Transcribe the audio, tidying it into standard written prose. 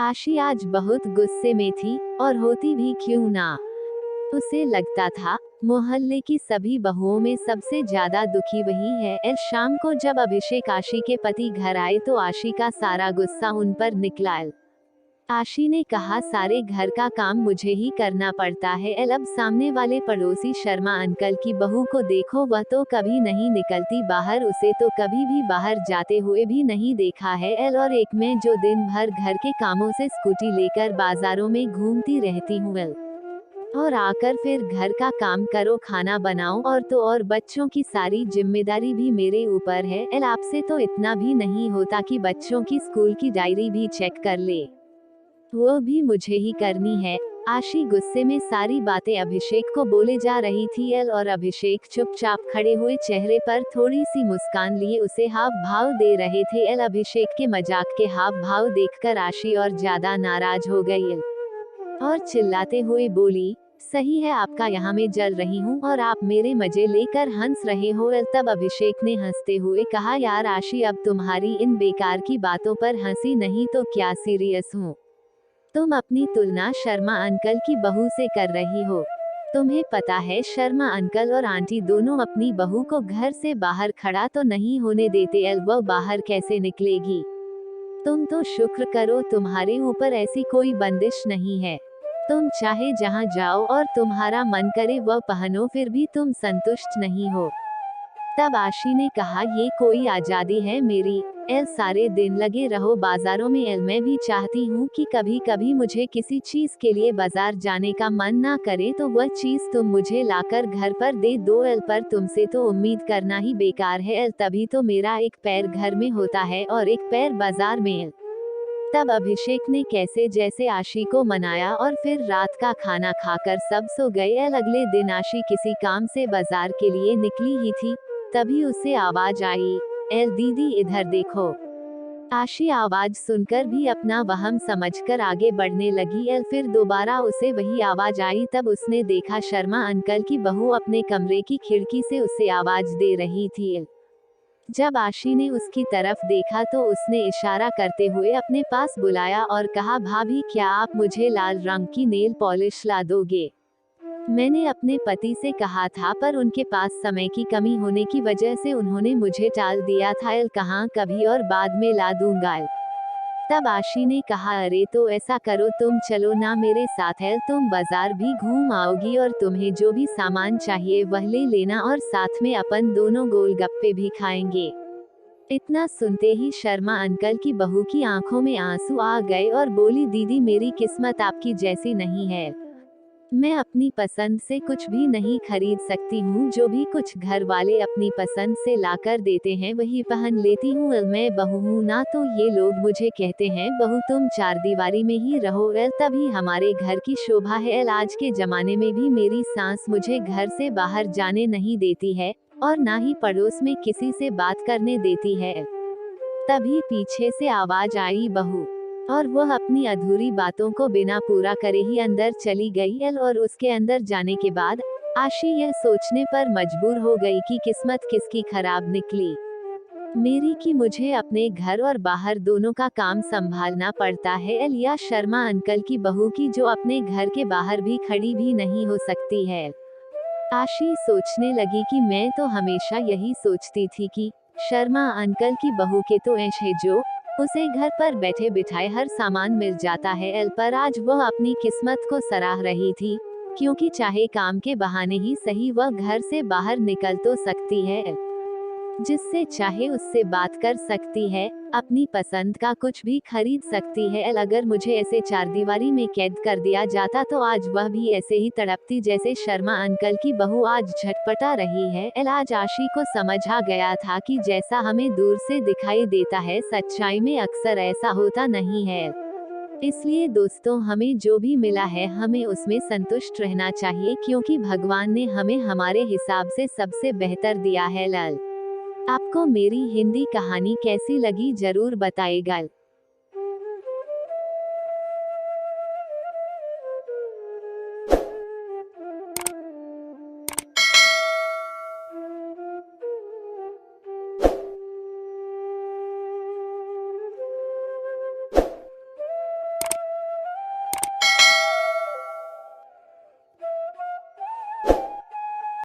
आशी आज बहुत गुस्से में थी, और होती भी क्यों ना। उसे लगता था मोहल्ले की सभी बहुओं में सबसे ज्यादा दुखी वही है। शाम को जब अभिषेक आशी के पति घर आए तो आशी का सारा गुस्सा उन पर निकला। आशी ने कहा, सारे घर का काम मुझे ही करना पड़ता है। अब सामने वाले पड़ोसी शर्मा अंकल की बहू को देखो, वह तो कभी नहीं निकलती बाहर, उसे तो कभी भी बाहर जाते हुए भी नहीं देखा है। और एक मैं जो दिन भर घर के कामों से स्कूटी लेकर बाजारों में घूमती रहती हूँ। और आकर फिर घर का काम करो, खाना बनाओ, और तो और बच्चों की सारी जिम्मेदारी भी मेरे ऊपर है। आपसे तो इतना भी नहीं होता कि बच्चों की स्कूल की डायरी भी चेक कर ले, वो भी मुझे ही करनी है। आशी गुस्से में सारी बातें अभिषेक को बोले जा रही थी। और अभिषेक चुपचाप खड़े हुए चेहरे पर थोड़ी सी मुस्कान लिए उसे हाव भाव दे रहे थे। अभिषेक के मजाक के हाव भाव देखकर आशी और ज्यादा नाराज हो गई और चिल्लाते हुए बोली, सही है, आपका यहाँ मैं जल रही हूँ और आप मेरे मजे लेकर हंस रहे हो। तब अभिषेक ने हंसते हुए कहा, यार आशी, अब तुम्हारी इन बेकार की बातों पर हंसी नहीं तो क्या सीरियस हूँ। तुम अपनी तुलना शर्मा अंकल की बहू से कर रही हो। तुम्हें पता है शर्मा अंकल और आंटी दोनों अपनी बहू को घर से बाहर खड़ा तो नहीं होने देते। वो बाहर कैसे निकलेगी। तुम तो शुक्र करो तुम्हारे ऊपर ऐसी कोई बंदिश नहीं है। तुम चाहे जहाँ जाओ और तुम्हारा मन करे वह पहनो, फिर भी तुम संतुष्ट नहीं हो। तब आशी ने कहा, ये कोई आजादी है मेरी। सारे दिन लगे रहो बाजारों में। मैं भी चाहती हूँ कि कभी कभी मुझे किसी चीज के लिए बाजार जाने का मन ना करे तो वह चीज तुम मुझे लाकर घर पर दे दो। पर तुमसे तो उम्मीद करना ही बेकार है। तभी तो मेरा एक पैर घर में होता है और एक पैर बाजार में। तब अभिषेक ने कैसे जैसे आशी को मनाया और फिर रात का खाना खाकर सब सो गए। अगले दिन आशी किसी काम से बाजार के लिए निकली ही थी, तभी उसे आवाज आई, दीदी इधर देखो। आशी आवाज सुनकर भी अपना वहम समझकर आगे बढ़ने लगी। फिर दोबारा उसे वही आवाज आई। तब उसने देखा शर्मा अंकल की बहू अपने कमरे की खिड़की से उसे आवाज दे रही थी। जब आशी ने उसकी तरफ देखा तो उसने इशारा करते हुए अपने पास बुलाया और कहा, भाभी क्या आप मुझे लाल रंग की नेल पॉलिश ला दोगे। मैंने अपने पति से कहा था पर उनके पास समय की कमी होने की वजह से उन्होंने मुझे टाल दिया था। कहाँ, कभी और बाद में ला दूंगा। तब आशी ने कहा, अरे तो ऐसा करो, तुम चलो ना मेरे साथ। तुम बाजार भी घूम आओगी और तुम्हें जो भी सामान चाहिए वह ले लेना और साथ में अपन दोनों गोलगप्पे भी खाएंगे। इतना सुनते ही शर्मा अंकल की बहू की आंखों में आंसू आ गए और बोली, दीदी मेरी किस्मत आपकी जैसी नहीं है। मैं अपनी पसंद से कुछ भी नहीं खरीद सकती हूँ। जो भी कुछ घर वाले अपनी पसंद से लाकर देते हैं वही पहन लेती हूँ। मैं बहू हूँ ना, तो ये लोग मुझे कहते हैं, बहू तुम चार दीवारी में ही रहो। तभी हमारे घर की शोभा है। आज के जमाने में भी मेरी सास मुझे घर से बाहर जाने नहीं देती है और ना ही पड़ोस में किसी से बात करने देती है। तभी पीछे से आवाज आई, बहू। और वह अपनी अधूरी बातों को बिना पूरा करे ही अंदर चली गई। और उसके अंदर जाने के बाद आशी यह सोचने पर मजबूर हो गई कि किस्मत किसकी खराब निकली, मेरी कि मुझे अपने घर और बाहर दोनों का काम संभालना पड़ता है, या शर्मा अंकल की बहू की जो अपने घर के बाहर भी खड़ी भी नहीं हो सकती है। आशी सोचने लगी कि मैं तो हमेशा यही सोचती थी कि शर्मा अंकल की बहू के तो ऐश है जो उसे घर पर बैठे बिठाए हर सामान मिल जाता है। पर आज वह अपनी किस्मत को सराह रही थी, क्योंकि चाहे काम के बहाने ही सही वह घर से बाहर निकल तो सकती है, जिससे चाहे उससे बात कर सकती है, अपनी पसंद का कुछ भी खरीद सकती है। अगर मुझे ऐसे चारदीवारी में कैद कर दिया जाता तो आज वह भी ऐसे ही तड़पती जैसे शर्मा अंकल की बहू आज झटपटा रही है। आज आशी को समझ आ गया था कि जैसा हमें दूर से दिखाई देता है सच्चाई में अक्सर ऐसा होता नहीं है। इसलिए दोस्तों, हमें जो भी मिला है हमें उसमें संतुष्ट रहना चाहिए, क्योंकि भगवान ने हमें हमारे हिसाब से सबसे बेहतर दिया है। आपको मेरी हिंदी कहानी कैसी लगी जरूर बताइएगा।